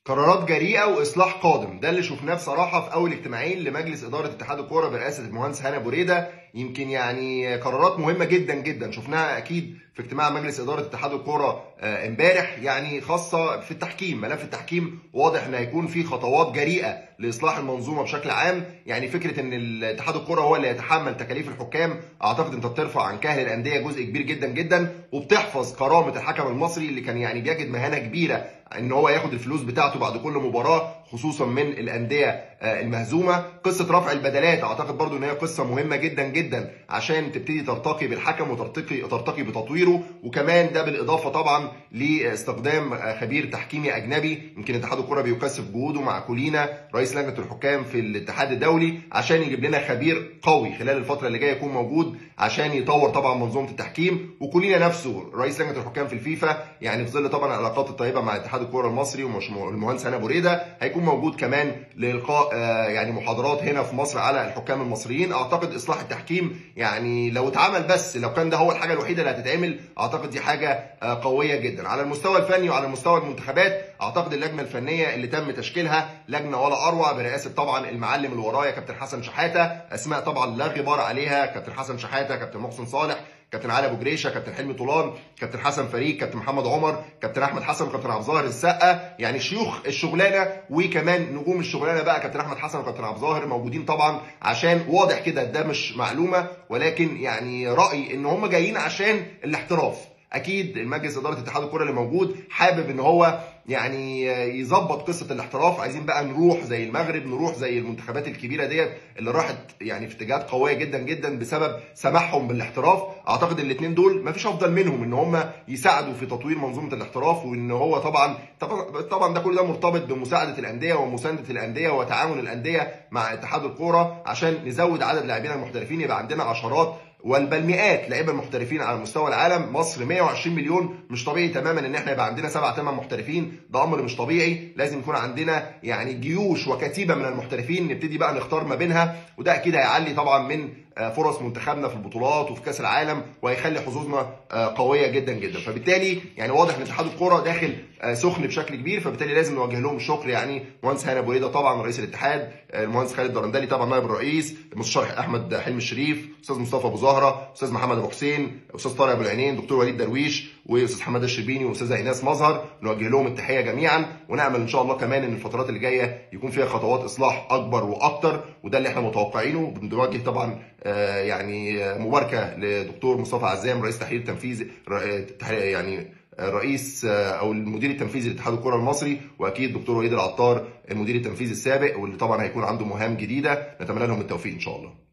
قرارات جريئه واصلاح قادم، ده اللي شفناه بصراحه في اول اجتماعين لمجلس اداره اتحاد الكوره برئاسه المهندس هاني ابو ريده. يمكن يعني قرارات مهمه جدا جدا شفناها اكيد في اجتماع مجلس اداره اتحاد الكوره امبارح، يعني خاصه في التحكيم. ملف التحكيم واضح ان هيكون في خطوات جريئه لاصلاح المنظومه بشكل عام. يعني فكره ان اتحاد الكوره هو اللي يتحمل تكاليف الحكام، اعتقد انت بترفع عن كاهل الانديه جزء كبير جدا جدا، وبتحفظ كرامه الحكم المصري اللي كان يعني بيجد مهانه كبيره ان هو ياخد الفلوس بتاعته بعد كل مباراه، خصوصا من الانديه المهزومه. قصه رفع البدلات اعتقد برضو ان هي قصه مهمه جدا جدا عشان تبتدي ترتقي بالحكم وترتقي بتطويره، وكمان ده بالاضافه طبعا لاستخدام خبير تحكيمي اجنبي. يمكن اتحاد الكره بيكثف جهوده مع كولينا رئيس لجنه الحكام في الاتحاد الدولي عشان يجيب لنا خبير قوي خلال الفتره اللي جايه يكون موجود عشان يطور طبعا منظومه التحكيم. وكولينا نفسه رئيس لجنه الحكام في الفيفا، يعني في ظل طبعا العلاقات الطيبه مع اتحاد الكره المصري والمهندس هاني ابو ريده، هيكون موجود كمان لالقاء يعني محاضرات هنا في مصر على الحكام المصريين. اعتقد اصلاح التحكيم يعني لو اتعمل، بس لو كان ده هو الحاجه الوحيده اللي هتتعمل، اعتقد دي حاجه قويه جدا على المستوى الفني وعلى مستوى المنتخبات. اعتقد اللجنه الفنيه اللي تم تشكيلها لجنه ولا اروع برئاسه طبعا المعلم اللي ورايا كابتن حسن شحاته. اسماء طبعا لا غبار عليها: كابتن حسن شحاته، كابتن محسن صالح، كابتن علي ابو جريشه، كابتن حلمي طولان، كابتن حسن فريق، كابتن محمد عمر، كابتن احمد حسن، وكابتن عبد الظاهر السقا. يعني شيوخ الشغلانه وكمان نجوم الشغلانه بقى كابتن احمد حسن وكابتن عبد الظاهر موجودين طبعا، عشان واضح كده ده مش معلومه ولكن يعني رايي ان هم جايين عشان الاحتراف. اكيد المجلس اداره اتحاد الكره اللي موجود حابب ان هو يعني يظبط قصه الاحتراف. عايزين بقى نروح زي المغرب، نروح زي المنتخبات الكبيره ديت اللي راحت يعني في اتجاهات قويه جدا جدا بسبب سماحهم بالاحتراف. اعتقد الاثنين دول مفيش افضل منهم ان هم يساعدوا في تطوير منظومه الاحتراف، وان هو طبعا ده كل ده مرتبط بمساعده الانديه ومسانده الانديه وتعاون الانديه مع اتحاد الكوره عشان نزود عدد لاعبين المحترفين، يبقى عندنا عشرات بل مئات لعيبه محترفين على مستوى العالم. مصر 120 مليون، مش طبيعي تماما ان احنا يبقى عندنا 7 8 محترفين، ده امر مش طبيعي. لازم يكون عندنا يعني جيوش وكتيبه من المحترفين نبتدي بقى نختار ما بينها، وده اكيد هيعلي طبعا من فرص منتخبنا في البطولات وفي كاس العالم، وهيخلي حظوظنا قويه جدا جدا. فبالتالي يعني واضح ان اتحاد الكوره داخل سخن بشكل كبير، فبالتالي لازم نوجه لهم الشكر. يعني مهندس هاني ابو ريده طبعا رئيس الاتحاد، المهندس خالد درندلي طبعا نائب الرئيس، المستشار احمد حلمي الشريف، استاذ مصطفى ابو زهره، استاذ محمد ابو حسين، استاذ طارق ابو العينين، دكتور وليد درويش، واستاذ حماده الشربيني، واستاذه ايناس مظهر. نوجه لهم التحيه جميعا، ونامل ان شاء الله كمان ان الفترات اللي جايه يكون فيها خطوات اصلاح اكبر واكتر، وده اللي احنا متوقعينه. بنوجه طبعا يعني مباركه لدكتور مصطفى عزام رئيس تحرير تنفيذي، يعني رئيس او المدير التنفيذي لاتحاد الكره المصري، واكيد دكتور وليد العطار المدير التنفيذي السابق، واللي طبعا هيكون عنده مهام جديده. نتمنى لهم التوفيق ان شاء الله.